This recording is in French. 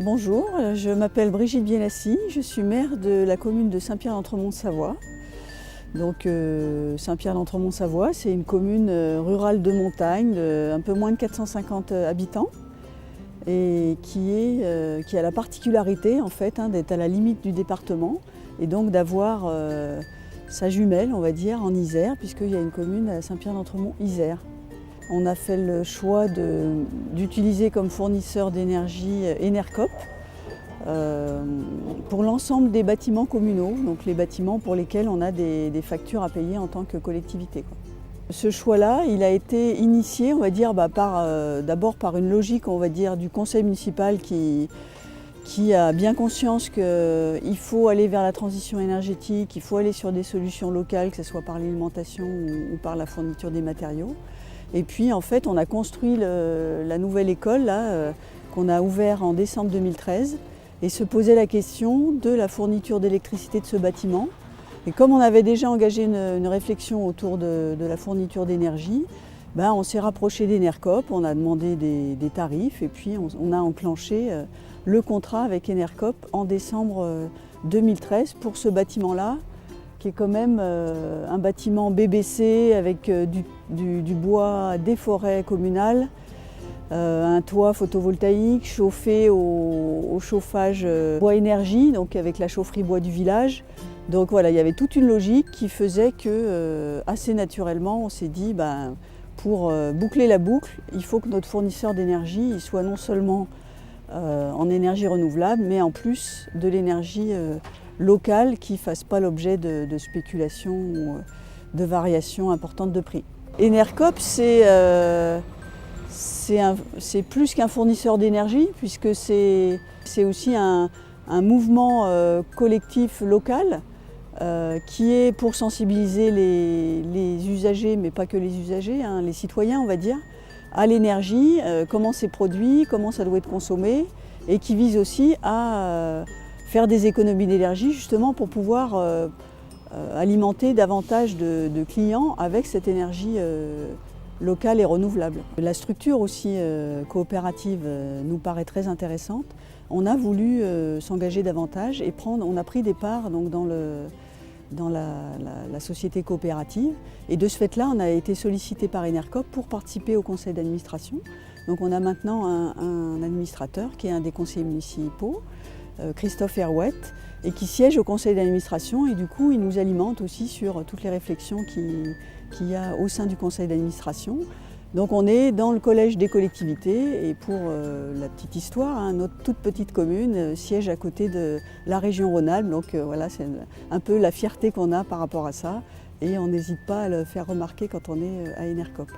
Bonjour, je m'appelle Brigitte Bienassi, je suis maire de la commune de Saint-Pierre-d'Entremont-Savoie. Donc Saint-Pierre-d'Entremont-Savoie, c'est une commune rurale de montagne de un peu moins de 450 habitants et qui a la particularité en fait d'être à la limite du département et donc d'avoir sa jumelle, on va dire, en Isère, puisqu'il y a une commune à Saint-Pierre-d'Entremont-Isère. On a fait le choix d'utiliser comme fournisseur d'énergie Enercop pour l'ensemble des bâtiments communaux, donc les bâtiments pour lesquels on a des factures à payer en tant que collectivité. Ce choix-là, il a été initié, on va dire, d'abord par une logique, on va dire, du conseil municipal qui a bien conscience qu'il faut aller vers la transition énergétique, il faut aller sur des solutions locales, que ce soit par l'alimentation ou par la fourniture des matériaux. Et puis en fait, on a construit la nouvelle école qu'on a ouverte en décembre 2013 et se posait la question de la fourniture d'électricité de ce bâtiment. Et comme on avait déjà engagé une réflexion autour de la fourniture d'énergie, on s'est rapproché d'Enercop, on a demandé des tarifs et puis on a enclenché le contrat avec Enercop en décembre 2013 pour ce bâtiment-là, qui est quand même un bâtiment BBC avec du bois des forêts communales, un toit photovoltaïque chauffé au chauffage bois énergie, donc avec la chaufferie bois du village. Donc voilà, il y avait toute une logique qui faisait que assez naturellement on s'est dit pour boucler la boucle, il faut que notre fournisseur d'énergie soit non seulement en énergie renouvelable, mais en plus de l'énergie locale qui ne fasse pas l'objet de spéculation ou de variations importantes de prix. Enercop, c'est plus qu'un fournisseur d'énergie, puisque c'est aussi un mouvement collectif local qui est pour sensibiliser les usagers, mais pas que les usagers, les citoyens on va dire, à l'énergie, comment c'est produit, comment ça doit être consommé, et qui vise aussi à faire des économies d'énergie justement pour pouvoir alimenter davantage de clients avec cette énergie locale et renouvelable. La structure aussi coopérative nous paraît très intéressante. On a voulu s'engager davantage et on a pris des parts donc, dans la société coopérative. Et de ce fait-là, on a été sollicité par Enercop pour participer au conseil d'administration. Donc on a maintenant un administrateur qui est un des conseillers municipaux, Christophe Herouette, et qui siège au conseil d'administration et du coup il nous alimente aussi sur toutes les réflexions qu'il y a au sein du conseil d'administration. Donc on est dans le collège des collectivités et pour la petite histoire, notre toute petite commune siège à côté de la région Rhône-Alpes, donc voilà, c'est un peu la fierté qu'on a par rapport à ça et on n'hésite pas à le faire remarquer quand on est à Enercop.